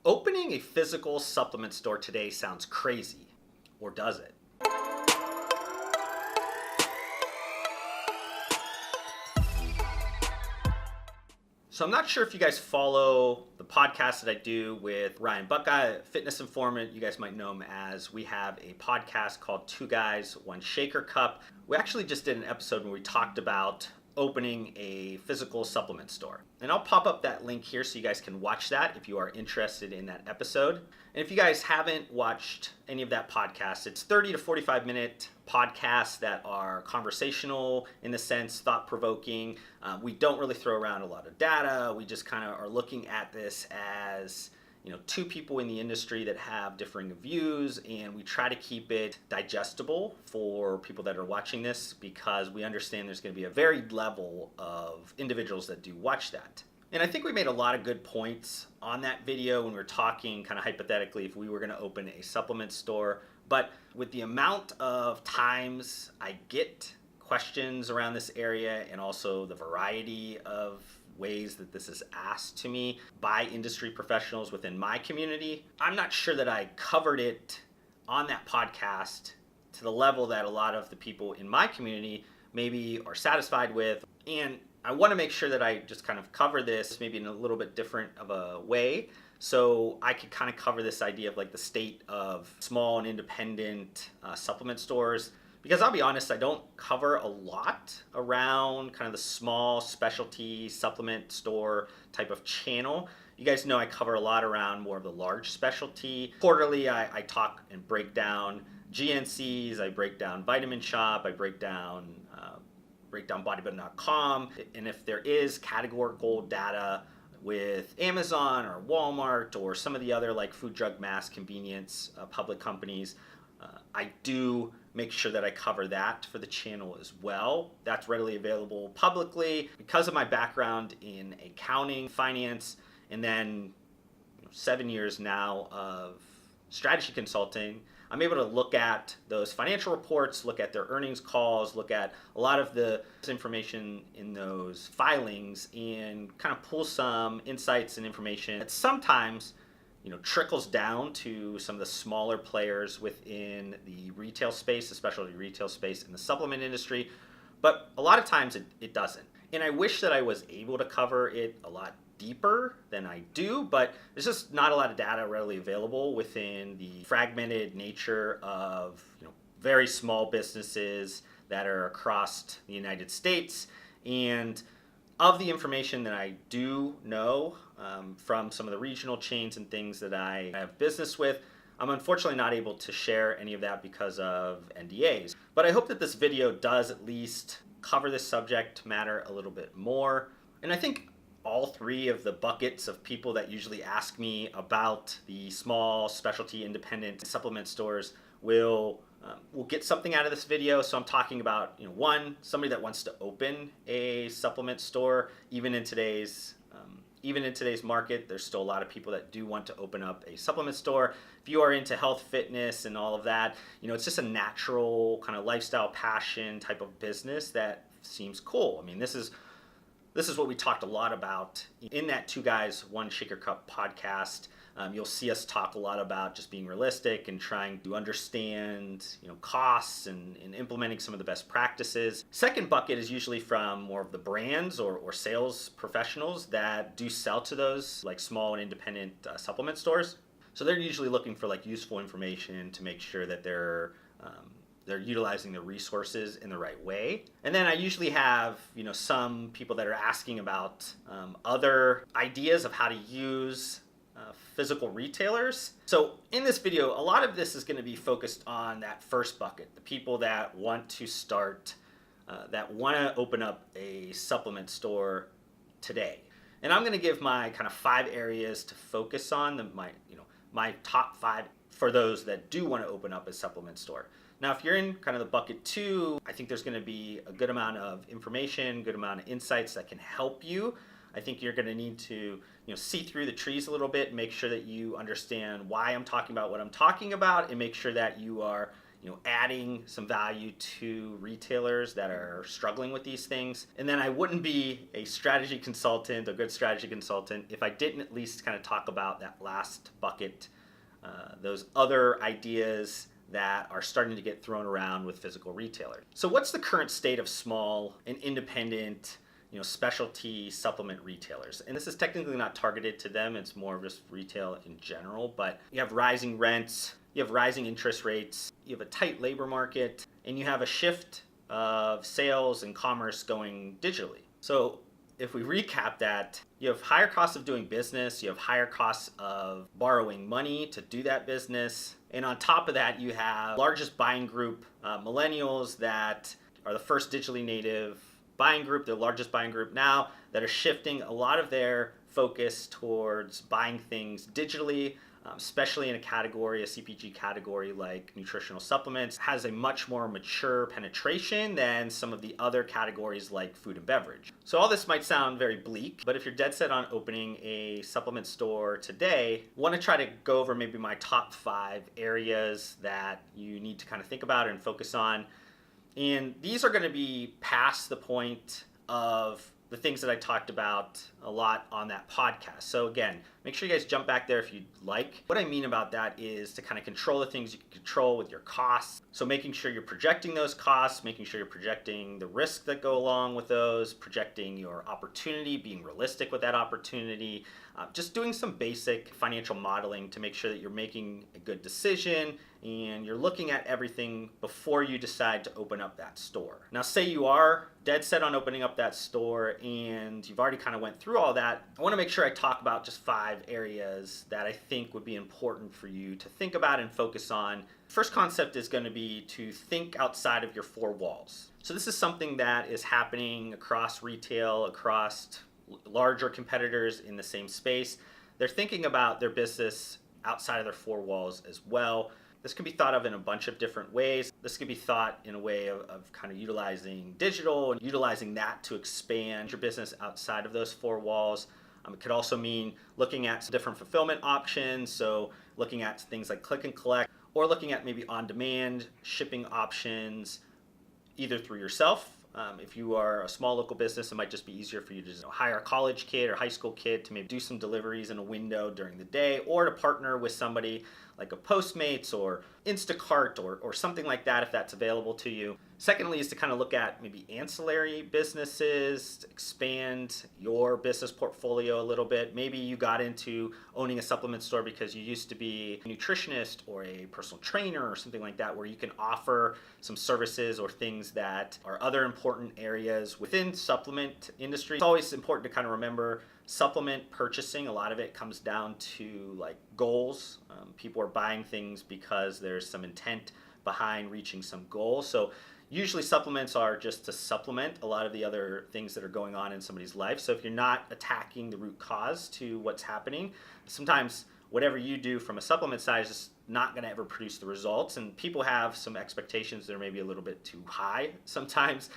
Opening a physical supplement store today sounds crazy, or does it? So I'm not sure if you guys follow the podcast that I do with Ryan Buckeye, Fitness Informant. You guys might know him as. We have a podcast called Two Guys, One Shaker Cup. We actually just did an episode where we talked about opening a physical supplement store. And I'll pop up that link here so you guys can watch that if you are interested in that episode. And if you guys haven't watched any of that podcast, it's 30 to 45 minute podcasts that are conversational in the sense, thought-provoking. We don't really throw around a lot of data. We just kind of are looking at this as two people in the industry that have differing views, and we try to keep it digestible for people that are watching this because we understand there's going to be a varied level of individuals that do watch that. And I think we made a lot of good points on that video when we were talking kind of hypothetically if we were going to open a supplement store. But with the amount of times I get questions around this area and also the variety of ways that this is asked to me by industry professionals within my community, I'm not sure that I covered it on that podcast to the level that a lot of the people in my community maybe are satisfied with. And I want to make sure that I just kind of cover this maybe in a little bit different of a way, so I could kind of cover this idea of like the state of small and independent supplement stores. Because I'll be honest, I don't cover a lot around kind of the small specialty supplement store type of channel. You guys know I cover a lot around more of the large specialty. Quarterly, I talk and break down GNCs, I break down Vitamin Shop, I break down bodybuilding.com. And if there is categorical data with Amazon or Walmart or some of the other like food, drug, mass, convenience, public companies, I do make sure that I cover that for the channel as well. That's readily available publicly. Because of my background in accounting, finance, and then 7 years now of strategy consulting, I'm able to look at those financial reports, look at their earnings calls, look at a lot of the information in those filings and kind of pull some insights and information that sometimes trickles down to some of the smaller players within the retail space, especially retail space in the supplement industry. But a lot of times it doesn't. And I wish that I was able to cover it a lot deeper than I do, but there's just not a lot of data readily available within the fragmented nature of very small businesses that are across the United States. And of the information that I do know from some of the regional chains and things that I have business with, I'm unfortunately not able to share any of that because of NDAs. But I hope that this video does at least cover this subject matter a little bit more. And I think all three of the buckets of people that usually ask me about the small specialty independent supplement stores will get something out of this video. So I'm talking about, one, somebody that wants to open a supplement store. Even in today's market, there's still a lot of people that do want to open up a supplement store. If you are into health, fitness, and all of that, it's just a natural kind of lifestyle passion type of business that seems cool. I mean, this is what we talked a lot about in that Two Guys, One Shaker Cup podcast. You'll see us talk a lot about just being realistic and trying to understand, costs and implementing some of the best practices. Second bucket is usually from more of the brands or sales professionals that do sell to those like small and independent supplement stores. So they're usually looking for like useful information to make sure that they're utilizing the resources in the right way. And then I usually have, some people that are asking about other ideas of how to use physical retailers. So in this video, a lot of this is going to be focused on that first bucket, the people that want to start, that want to open up a supplement store today. And I'm going to give my kind of 5 areas to focus on, my top 5 for those that do want to open up a supplement store. Now, if you're in kind of the bucket 2, I think there's going to be a good amount of information, good amount of insights that can help you. I think you're going to need to see through the trees a little bit, make sure that you understand why I'm talking about what I'm talking about, and make sure that you are adding some value to retailers that are struggling with these things. And then I wouldn't be a strategy consultant, a good strategy consultant, if I didn't at least kind of talk about that last bucket, those other ideas that are starting to get thrown around with physical retailers. So what's the current state of small and independent specialty supplement retailers? And this is technically not targeted to them, it's more of just retail in general, but you have rising rents, you have rising interest rates, you have a tight labor market, and you have a shift of sales and commerce going digitally. So if we recap that, you have higher costs of doing business, you have higher costs of borrowing money to do that business, and on top of that, you have largest buying group, millennials, that are the first digitally native buying group, the largest buying group now, that are shifting a lot of their focus towards buying things digitally, especially in a category, a CPG category like nutritional supplements, has a much more mature penetration than some of the other categories like food and beverage. So all this might sound very bleak, but if you're dead set on opening a supplement store today, I want to try to go over maybe my top 5 areas that you need to kind of think about and focus on. And these are going to be past the point of the things that I talked about a lot on that podcast. So again, make sure you guys jump back there if you'd like. What I mean about that is to kind of control the things you can control with your costs. So making sure you're projecting those costs, making sure you're projecting the risks that go along with those, projecting your opportunity, being realistic with that opportunity, just doing some basic financial modeling to make sure that you're making a good decision and you're looking at everything before you decide to open up that store. Now, say you are dead set on opening up that store and you've already kind of went through all that. I want to make sure I talk about just 5 areas that I think would be important for you to think about and focus on. First concept is going to be to think outside of your 4 walls. So this is something that is happening across retail, across larger competitors in the same space. They're thinking about their business outside of their 4 walls as well. This can be thought of in a bunch of different ways. This could be thought in a way of kind of utilizing digital and utilizing that to expand your business outside of those 4 walls. It could also mean looking at some different fulfillment options, so looking at things like click and collect, or looking at maybe on-demand shipping options, either through yourself. If you are a small local business, it might just be easier for you to just hire a college kid or high school kid to maybe do some deliveries in a window during the day, or to partner with somebody like a Postmates or Instacart or something like that if that's available to you. Secondly is to kind of look at maybe ancillary businesses, to expand your business portfolio a little bit. Maybe you got into owning a supplement store because you used to be a nutritionist or a personal trainer or something like that, where you can offer some services or things that are other important areas within supplement industry. It's always important to kind of remember supplement purchasing, a lot of it comes down to like goals. People are buying things because there's some intent behind reaching some goal. So usually supplements are just to supplement a lot of the other things that are going on in somebody's life. So if you're not attacking the root cause to what's happening, sometimes whatever you do from a supplement side is just not going to ever produce the results. And people have some expectations that are maybe a little bit too high sometimes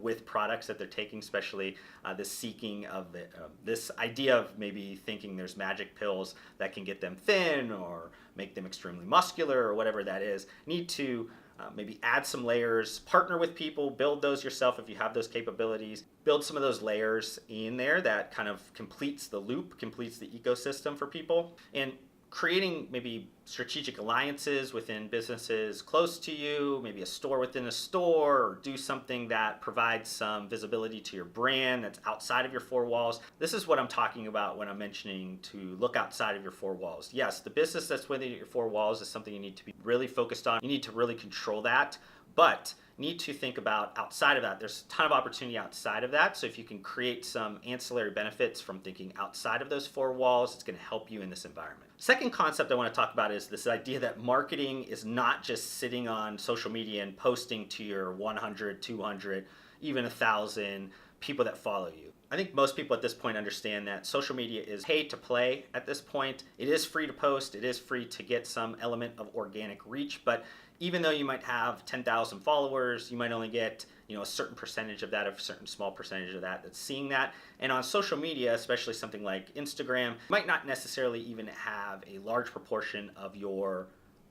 with products that they're taking, especially the seeking of this idea of maybe thinking there's magic pills that can get them thin or make them extremely muscular or whatever that is. Need to maybe add some layers, partner with people, build those yourself if you have those capabilities, build some of those layers in there that kind of completes the loop, completes the ecosystem for people, and creating maybe strategic alliances within businesses close to you, maybe a store within a store, or do something that provides some visibility to your brand that's outside of your 4 walls. This is what I'm talking about when I'm mentioning to look outside of your 4 walls. Yes, the business that's within your 4 walls is something you need to be really focused on. You need to really control that, but need to think about outside of that. There's a ton of opportunity outside of that. So if you can create some ancillary benefits from thinking outside of those 4 walls, it's going to help you in this environment. Second concept I want to talk about is this idea that marketing is not just sitting on social media and posting to your 100, 200, even 1,000 people that follow you. I think most people at this point understand that social media is pay to play at this point. It is free to post. It is free to get some element of organic reach, but even though you might have 10,000 followers, you might only get a certain percentage of that, a certain small percentage of that that's seeing that. And on social media, especially something like Instagram, you might not necessarily even have a large proportion of your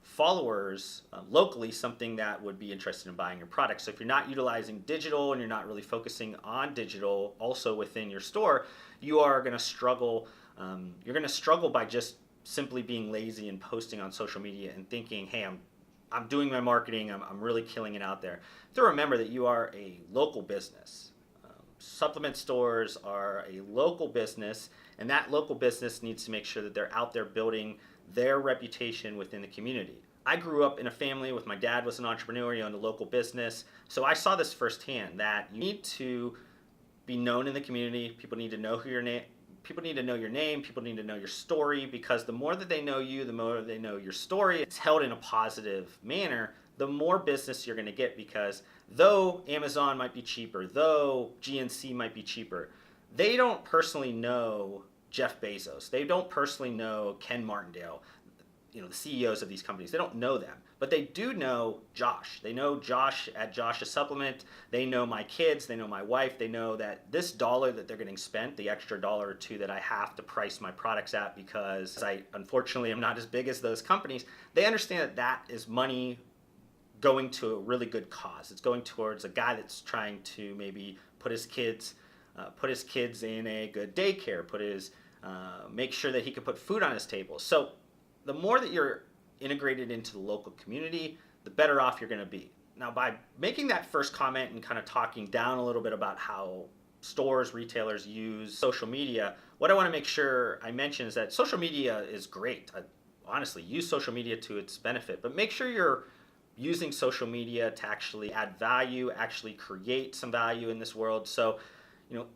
followers locally something that would be interested in buying your product. So if you're not utilizing digital and you're not really focusing on digital also within your store, you are going to struggle. You're going to struggle by just simply being lazy and posting on social media and thinking, hey, I'm doing my marketing, I'm really killing it out there. To remember that you are a local business. Supplement stores are a local business, and that local business needs to make sure that they're out there building their reputation within the community. I grew up in a family with my dad was an entrepreneur, he owned a local business, so I saw this firsthand that you need to be known in the community. People need to know who your name. People need to know your name. People need to know your story, because the more that they know you, the more they know your story. It's held in a positive manner. The more business you're going to get, because though Amazon might be cheaper, though GNC might be cheaper, they don't personally know Jeff Bezos. They don't personally know Ken Martindale, the CEOs of these companies. They don't know them, but they do know Josh. They know Josh at Josh's Supplement. They know my kids. They know my wife. They know that this dollar that they're getting spent, the extra dollar or two that I have to price my products at because I unfortunately am not as big as those companies, they understand that that is money going to a really good cause. It's going towards a guy that's trying to maybe put his kids in a good daycare, make sure that he can put food on his table. So the more that you're integrated into the local community, the better off you're going to be. Now, by making that first comment and kind of talking down a little bit about how stores, retailers use social media, what I want to make sure I mention is that social media is great. Honestly, use social media to its benefit, but make sure you're using social media to actually add value, actually create some value in this world. So,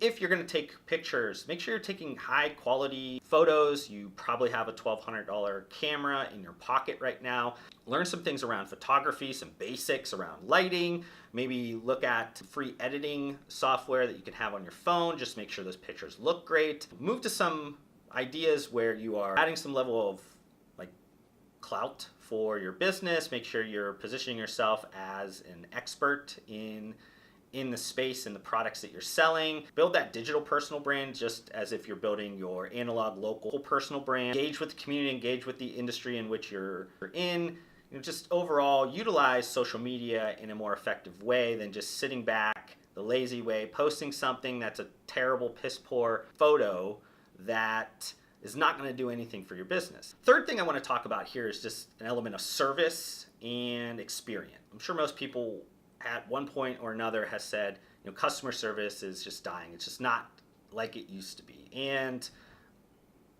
if you're going to take pictures, make sure you're taking high quality photos. You probably have a $1,200 camera in your pocket right now. Learn some things around photography, some basics around lighting. Maybe look at free editing software that you can have on your phone. Just make sure those pictures look great. Move to some ideas where you are adding some level of clout for your business. Make sure you're positioning yourself as an expert in the space and the products that you're selling. Build that digital personal brand just as if you're building your analog local personal brand. Engage with the community, engage with the industry in which you're in. Just overall utilize social media in a more effective way than just sitting back the lazy way, posting something that's a terrible piss poor photo that is not going to do anything for your business. Third thing I want to talk about here is just an element of service and experience. I'm sure most people at one point or another has said, customer service is just dying. It's just not like it used to be. And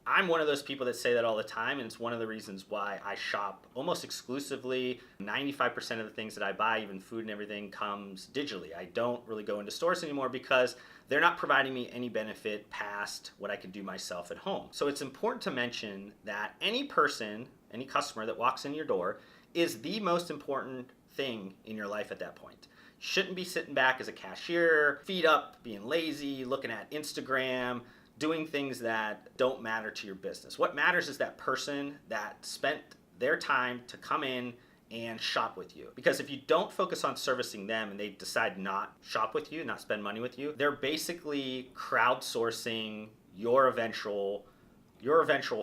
I'm one of those people that say that all the time, and it's one of the reasons why I shop almost exclusively. 95% of the things that I buy, even food and everything, comes digitally. I don't really go into stores anymore because they're not providing me any benefit past what I can do myself at home. So it's important to mention that any person, any customer that walks in your door is the most important thing in your life at that point. You shouldn't be sitting back as a cashier, feet up, being lazy, looking at Instagram, doing things that don't matter to your business. What matters is that person that spent their time to come in and shop with you. Because if you don't focus on servicing them and they decide not shop with you, not spend money with you, they're basically crowdsourcing your eventual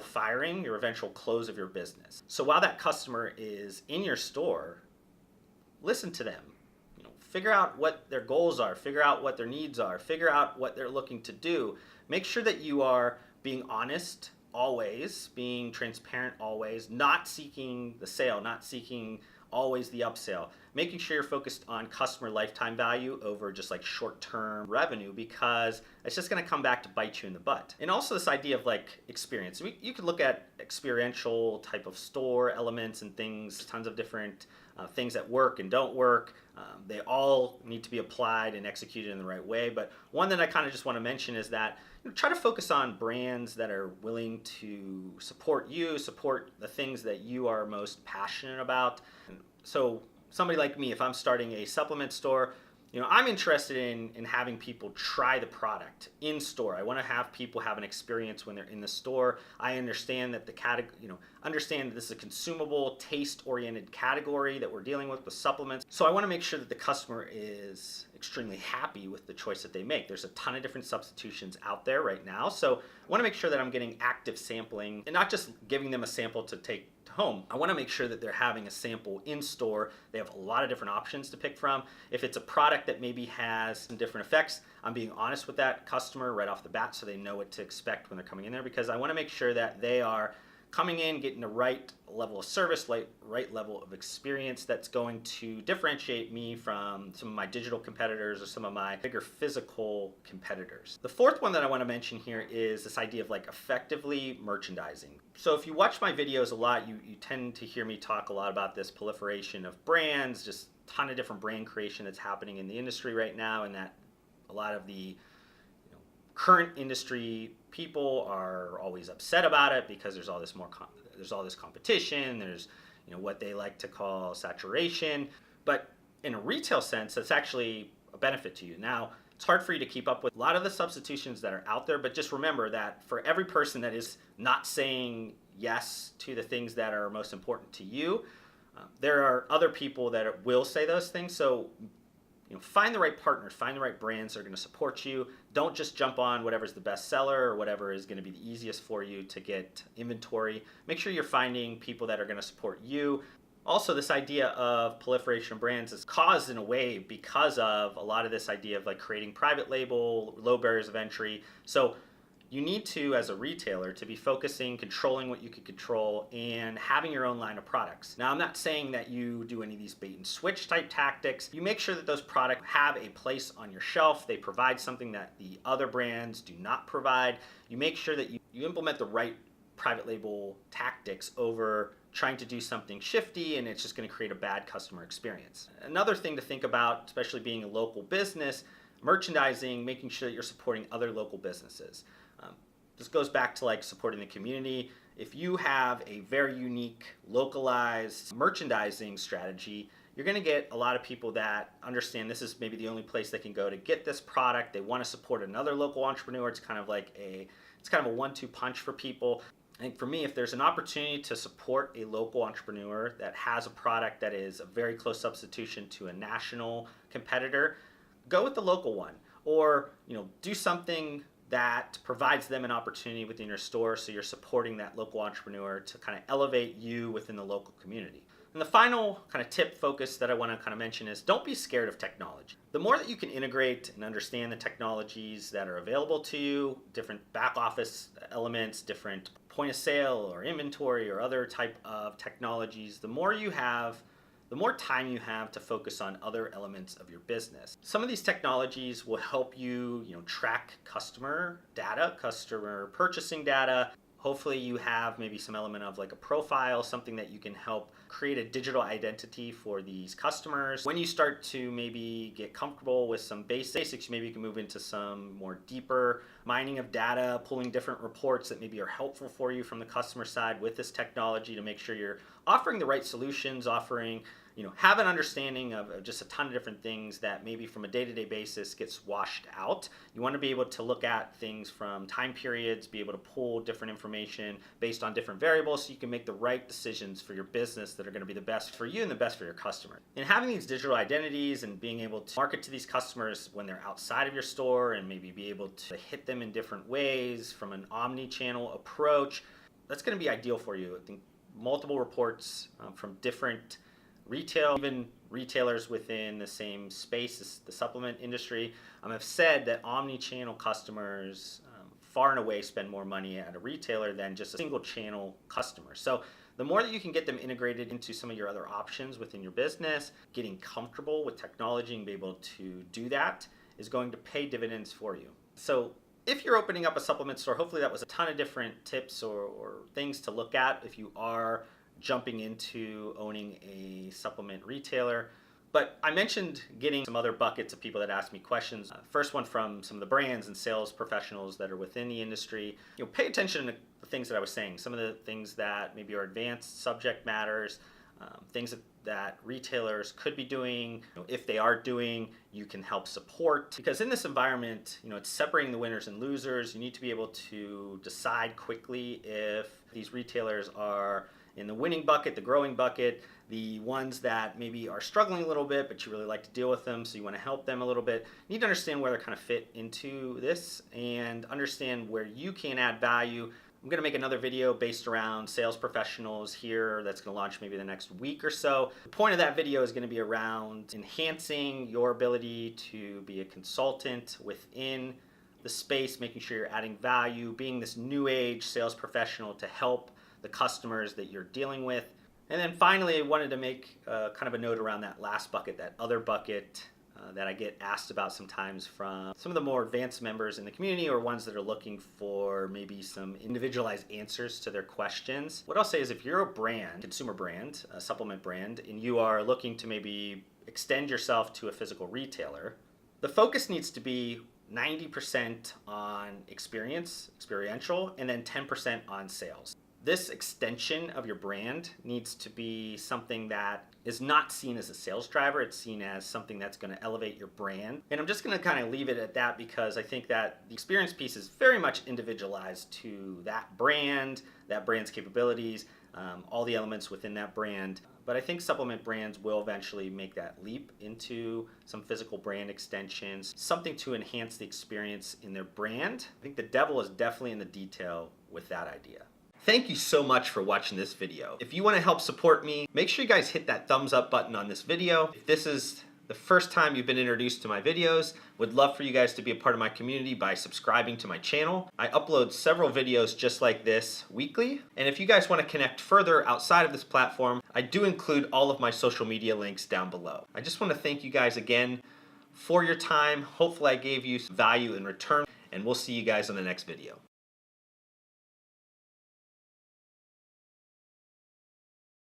firing, your eventual close of your business. So while that customer is in your store, listen to them. Figure out what their goals are, figure out what their needs are, figure out what they're looking to do. Make sure that you are being honest always, being transparent always, not seeking the sale, not seeking always the upsell. Making sure you're focused on customer lifetime value over just short-term revenue, because it's just going to come back to bite you in the butt. And also this idea of experience. You could look at experiential type of store elements and things, tons of different things that work and don't work. They all need to be applied and executed in the right way. But one that I kind of just want to mention is that try to focus on brands that are willing to support you, support the things that you are most passionate about. So somebody like me, if I'm starting a supplement store, I'm interested in having people try the product in store. I want to have people have an experience when they're in the store. I understand that understand that this is a consumable, taste-oriented category that we're dealing with supplements. So I want to make sure that the customer is extremely happy with the choice that they make. There's a ton of different substitutions out there right now. So I want to make sure that I'm getting active sampling and not just giving them a sample to take home, I want to make sure that they're having a sample in store. They have a lot of different options to pick from. If it's a product that maybe has some different effects, I'm being honest with that customer right off the bat so they know what to expect when they're coming in there, because I want to make sure that they are coming in, getting the right level of service, right level of experience that's going to differentiate me from some of my digital competitors or some of my bigger physical competitors. The fourth one that I want to mention here is this idea of like effectively merchandising. So if you watch my videos a lot, you tend to hear me talk a lot about this proliferation of brands, just a ton of different brand creation that's happening in the industry right now, and that a lot of the current industry people are always upset about it because there's all this competition. There's what they like to call saturation, but in a retail sense, that's actually a benefit to you. Now, it's hard for you to keep up with a lot of the substitutions that are out there, but just remember that for every person that is not saying yes to the things that are most important to you, there are other people that will say those things. So find the right partners, find the right brands that are going to support you. Don't just jump on whatever's the best seller or whatever is going to be the easiest for you to get inventory. Make sure you're finding people that are going to support you. Also, this idea of proliferation of brands is caused in a way because of a lot of this idea of like creating private label, low barriers of entry. So you need to, as a retailer, to be focusing, controlling what you can control, and having your own line of products. Now, I'm not saying that you do any of these bait and switch type tactics. You make sure that those products have a place on your shelf. They provide something that the other brands do not provide. You make sure that you implement the right private label tactics over trying to do something shifty, and it's just going to create a bad customer experience. Another thing to think about, especially being a local business, merchandising, making sure that you're supporting other local businesses. This goes back to like supporting the community. If you have a very unique, localized merchandising strategy, you're going to get a lot of people that understand this is maybe the only place they can go to get this product. They want to support another local entrepreneur. It's kind of a 1-2 punch for people. I think for me, if there's an opportunity to support a local entrepreneur that has a product that is a very close substitution to a national competitor, go with the local one, or do something that provides them an opportunity within your store so you're supporting that local entrepreneur to kind of elevate you within the local community. And the final kind of tip focus that I want to kind of mention is don't be scared of technology. The more that you can integrate and understand the technologies that are available to you, different back office elements, different point of sale or inventory or other type of technologies, the more time you have to focus on other elements of your business. Some of these technologies will help you, track customer data, customer purchasing data. Hopefully you have maybe some element of like a profile, something that you can help create a digital identity for these customers. When you start to maybe get comfortable with some basics, maybe you can move into some more deeper mining of data, pulling different reports that maybe are helpful for you from the customer side with this technology to make sure you're offering the right solutions, have an understanding of just a ton of different things that maybe from a day-to-day basis gets washed out. You want to be able to look at things from time periods, be able to pull different information based on different variables so you can make the right decisions for your business that are going to be the best for you and the best for your customer. And having these digital identities and being able to market to these customers when they're outside of your store and maybe be able to hit them in different ways from an omni-channel approach, that's going to be ideal for you. I think multiple reports from different even retailers within the same space as the supplement industry have said that omni-channel customers far and away spend more money at a retailer than just a single channel customer. So the more that you can get them integrated into some of your other options within your business, getting comfortable with technology and be able to do that is going to pay dividends for you. So if you're opening up a supplement store, hopefully that was a ton of different tips or things to look at if you are jumping into owning a supplement retailer. But I mentioned getting some other buckets of people that ask me questions. First one from some of the brands and sales professionals that are within the industry. Pay attention to the things that I was saying. Some of the things that maybe are advanced subject matters, things that retailers could be doing. If they are doing, you can help support. Because in this environment, it's separating the winners and losers. You need to be able to decide quickly if these retailers are in the winning bucket, the growing bucket, the ones that maybe are struggling a little bit, but you really like to deal with them, so you want to help them a little bit. You need to understand where they kind of fit into this and understand where you can add value I'm going to make another video based around sales professionals here that's going to launch maybe the next week or so. The point of that video is going to be around enhancing your ability to be a consultant within the space, making sure you're adding value, being this new age sales professional to help the customers that you're dealing with. And then finally, I wanted to make kind of a note around that last bucket, that other bucket that I get asked about sometimes from some of the more advanced members in the community, or ones that are looking for maybe some individualized answers to their questions. What I'll say is, if you're a brand, consumer brand, a supplement brand, and you are looking to maybe extend yourself to a physical retailer, the focus needs to be 90% on experiential, and then 10% on sales. This extension of your brand needs to be something that is not seen as a sales driver. It's seen as something that's going to elevate your brand. And I'm just going to kind of leave it at that, because I think that the experience piece is very much individualized to that brand's capabilities, all the elements within that brand. But I think supplement brands will eventually make that leap into some physical brand extensions, something to enhance the experience in their brand. I think the devil is definitely in the detail with that idea. Thank you so much for watching this video. If you want to help support me, make sure you guys hit that thumbs up button on this video. If this is the first time you've been introduced to my videos, would love for you guys to be a part of my community by subscribing to my channel. I upload several videos just like this weekly. And if you guys want to connect further outside of this platform, I do include all of my social media links down below. I just want to thank you guys again for your time. Hopefully I gave you some value in return, and we'll see you guys on the next video.